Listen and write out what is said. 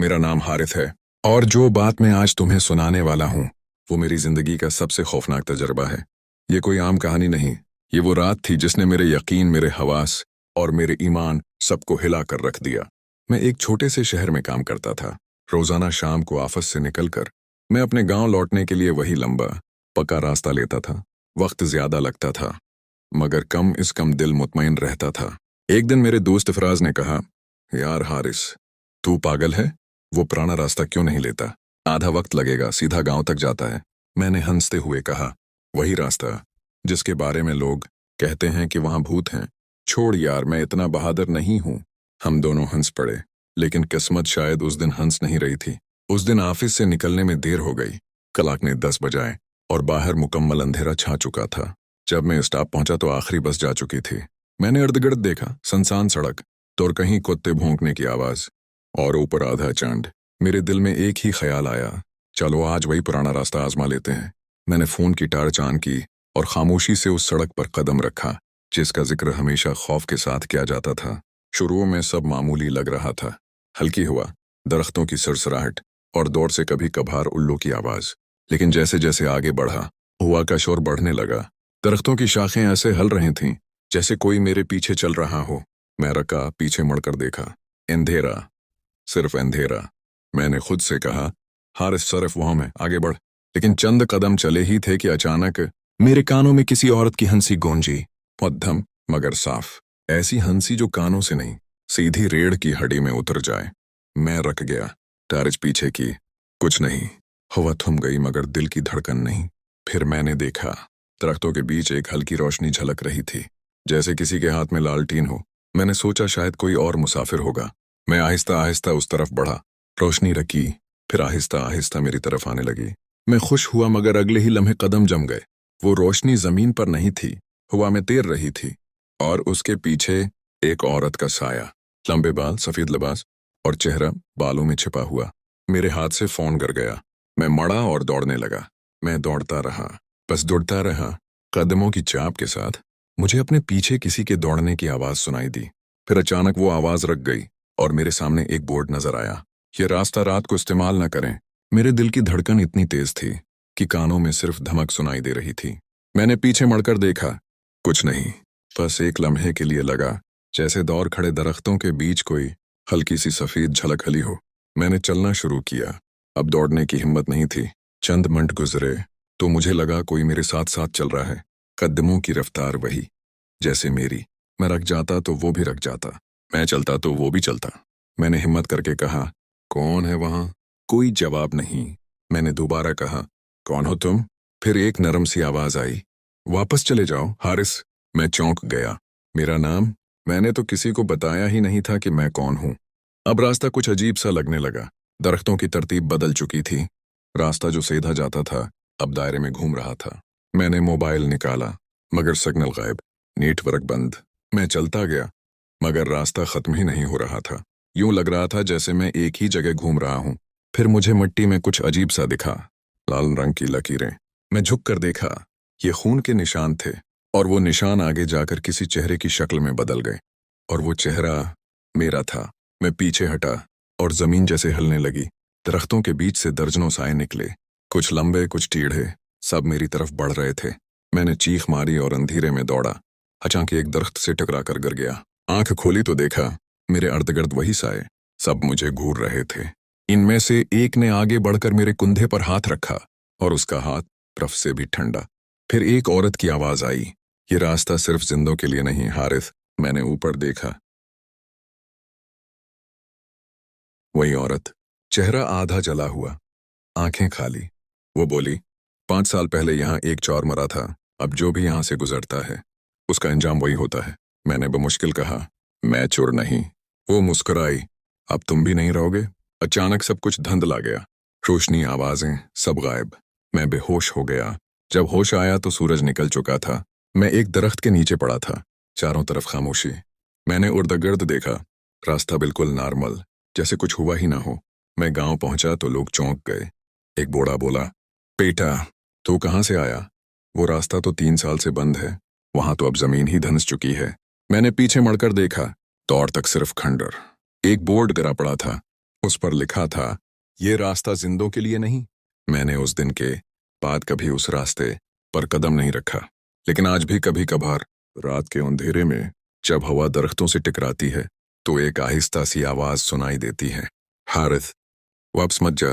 मेरा नाम हारिस है, और जो बात मैं आज तुम्हें सुनाने वाला हूँ वो मेरी जिंदगी का सबसे खौफनाक तजर्बा है। ये कोई आम कहानी नहीं, ये वो रात थी जिसने मेरे यकीन, मेरे हवास और मेरे ईमान सबको हिला कर रख दिया। मैं एक छोटे से शहर में काम करता था। रोजाना शाम को ऑफिस से निकलकर मैं अपने गांव लौटने के लिए वही लंबा पक्का रास्ता लेता था। वक्त ज्यादा लगता था मगर कम इस कम दिल मुतमईन रहता था। एक दिन मेरे दोस्त फराज ने कहा, यार हारिस, तू पागल है? वो पुराना रास्ता क्यों नहीं लेता? आधा वक्त लगेगा, सीधा गांव तक जाता है। मैंने हंसते हुए कहा, वही रास्ता जिसके बारे में लोग कहते हैं कि वहां भूत हैं। छोड़ यार, मैं इतना बहादुर नहीं हूं। हम दोनों हंस पड़े, लेकिन किस्मत शायद उस दिन हंस नहीं रही थी। उस दिन ऑफिस से निकलने में देर हो गई। क्लॉक ने 10 बजाए और बाहर मुकम्मल अंधेरा छा चुका था। जब मैं स्टॉप पहुंचा तो आखिरी बस जा चुकी थी। मैंने इर्द गिर्द देखा, सुनसान सड़क, तो और कहीं कुत्ते भौंकने की आवाज, और ऊपर आधा चांद। मेरे दिल में एक ही ख्याल आया, चलो आज वही पुराना रास्ता आजमा लेते हैं। मैंने फोन की टार्च ऑन की और खामोशी से उस सड़क पर कदम रखा जिसका जिक्र हमेशा खौफ के साथ किया जाता था। शुरू में सब मामूली लग रहा था। हल्की हुआ, दरख्तों की सरसराहट और दौड़ से कभी कभार उल्लू की आवाज। लेकिन जैसे जैसे आगे बढ़ा, हुआ का शोर बढ़ने लगा। दरख्तों की शाखें ऐसे हल रही थीं जैसे कोई मेरे पीछे चल रहा हो। मैं रका, पीछे मुड़कर देखा। अंधेरा, सिर्फ अंधेरा। मैंने खुद से कहा, हारिस सरफ वहां में, आगे बढ़। लेकिन चंद कदम चले ही थे कि अचानक मेरे कानों में किसी औरत की हंसी गूंजी, मध्यम मगर साफ। ऐसी हंसी जो कानों से नहीं, सीधी रीढ़ की हड्डी में उतर जाए। मैं रख गया, टार्च पीछे की, कुछ नहीं। हवा थम गई मगर दिल की धड़कन नहीं। फिर मैंने देखा, दरख्तों के बीच एक हल्की रोशनी झलक रही थी, जैसे किसी के हाथ में लालटीन हो। मैंने सोचा शायद कोई और मुसाफिर होगा। मैं आहिस्ता आहिस्ता उस तरफ बढ़ा। रोशनी रखी, फिर आहिस्ता आहिस्ता मेरी तरफ आने लगी। मैं खुश हुआ मगर अगले ही लम्हे कदम जम गए। वो रोशनी जमीन पर नहीं थी, हवा में तैर रही थी, और उसके पीछे एक औरत का साया, लंबे बाल, सफेद लिबास और चेहरा बालों में छिपा हुआ। मेरे हाथ से फोन गिर गया। मैं मड़ा और दौड़ने लगा। मैं दौड़ता रहा, बस दौड़ता रहा, कदमों की चाप के साथ। मुझे अपने पीछे किसी के दौड़ने की आवाज सुनाई दी। फिर अचानक वो आवाज रुक गई और मेरे सामने एक बोर्ड नजर आया, ये रास्ता रात को इस्तेमाल न करें। मेरे दिल की धड़कन इतनी तेज थी कि कानों में सिर्फ धमक सुनाई दे रही थी। मैंने पीछे मुड़कर देखा, कुछ नहीं। बस एक लम्हे के लिए लगा जैसे दौड़ खड़े दरख्तों के बीच कोई हल्की सी सफेद झलक हली हो। मैंने चलना शुरू किया। अब दौड़ने की हिम्मत नहीं थी। चंद मिनट गुजरे तो मुझे लगा कोई मेरे साथ साथ चल रहा है। कदमों की रफ्तार वही, जैसे मेरी। मैं रख जाता तो वो भी रख जाता, मैं चलता तो वो भी चलता। मैंने हिम्मत करके कहा, कौन है वहां? कोई जवाब नहीं। मैंने दोबारा कहा, कौन हो तुम? फिर एक नरम सी आवाज आई, वापस चले जाओ हारिस। मैं चौंक गया। मेरा नाम? मैंने तो किसी को बताया ही नहीं था कि मैं कौन हूं। अब रास्ता कुछ अजीब सा लगने लगा। दरख्तों की तरतीब बदल चुकी थी। रास्ता जो सीधा जाता था अब दायरे में घूम रहा था। मैंने मोबाइल निकाला मगर सिग्नल गायब, नेटवर्क बंद। मैं चलता गया मगर रास्ता खत्म ही नहीं हो रहा था। यूं लग रहा था जैसे मैं एक ही जगह घूम रहा हूं। फिर मुझे मिट्टी में कुछ अजीब सा दिखा, लाल रंग की लकीरें। मैं झुक कर देखा, ये खून के निशान थे, और वो निशान आगे जाकर किसी चेहरे की शक्ल में बदल गए, और वो चेहरा मेरा था। मैं पीछे हटा और जमीन जैसे हिलने लगी। दरख्तों के बीच से दर्जनों साए निकले, कुछ लंबे कुछ टीढ़े, सब मेरी तरफ बढ़ रहे थे। मैंने चीख मारी और अंधेरे में दौड़ा। अचानक एक दरख्त से टकरा कर गिर गया। आंख खोली तो देखा मेरे अर्धगिर्द वही साए, सब मुझे घूर रहे थे। इनमें से एक ने आगे बढ़कर मेरे कंधे पर हाथ रखा, और उसका हाथ बर्फ से भी ठंडा। फिर एक औरत की आवाज आई, ये रास्ता सिर्फ जिंदों के लिए नहीं हारिस। मैंने ऊपर देखा, वही औरत, चेहरा आधा जला हुआ, आंखें खाली। वो बोली, 5 साल पहले यहाँ एक चोर मरा था। अब जो भी यहाँ से गुजरता है उसका अंजाम वही होता है। मैंने बमुश्किल कहा, मैं चोर नहीं। वो मुस्कुराई, अब तुम भी नहीं रहोगे? अचानक सब कुछ धुंधला गया, रोशनी, आवाजें, सब गायब। मैं बेहोश हो गया। जब होश आया तो सूरज निकल चुका था। मैं एक दरख्त के नीचे पड़ा था, चारों तरफ खामोशी। मैंने इर्द-गिर्द देखा, रास्ता बिल्कुल नॉर्मल, जैसे कुछ हुआ ही ना हो। मैं गांव पहुंचा तो लोग चौंक गए। एक बूढ़ा बोला, बेटा तू कहां से आया? वो रास्ता तो 3 साल से बंद है, वहां तो अब जमीन ही धंस चुकी है। मैंने पीछे मुड़कर देखा, दौड़ तक सिर्फ खंडर। एक बोर्ड गिरा पड़ा था, उस पर लिखा था, ये रास्ता जिंदों के लिए नहीं। मैंने उस दिन के बाद कभी उस रास्ते पर कदम नहीं रखा, लेकिन आज भी कभी कभार रात के अंधेरे में जब हवा दरख्तों से टकराती है तो एक आहिस्ता सी आवाज सुनाई देती है, हारिस वापस मत जा,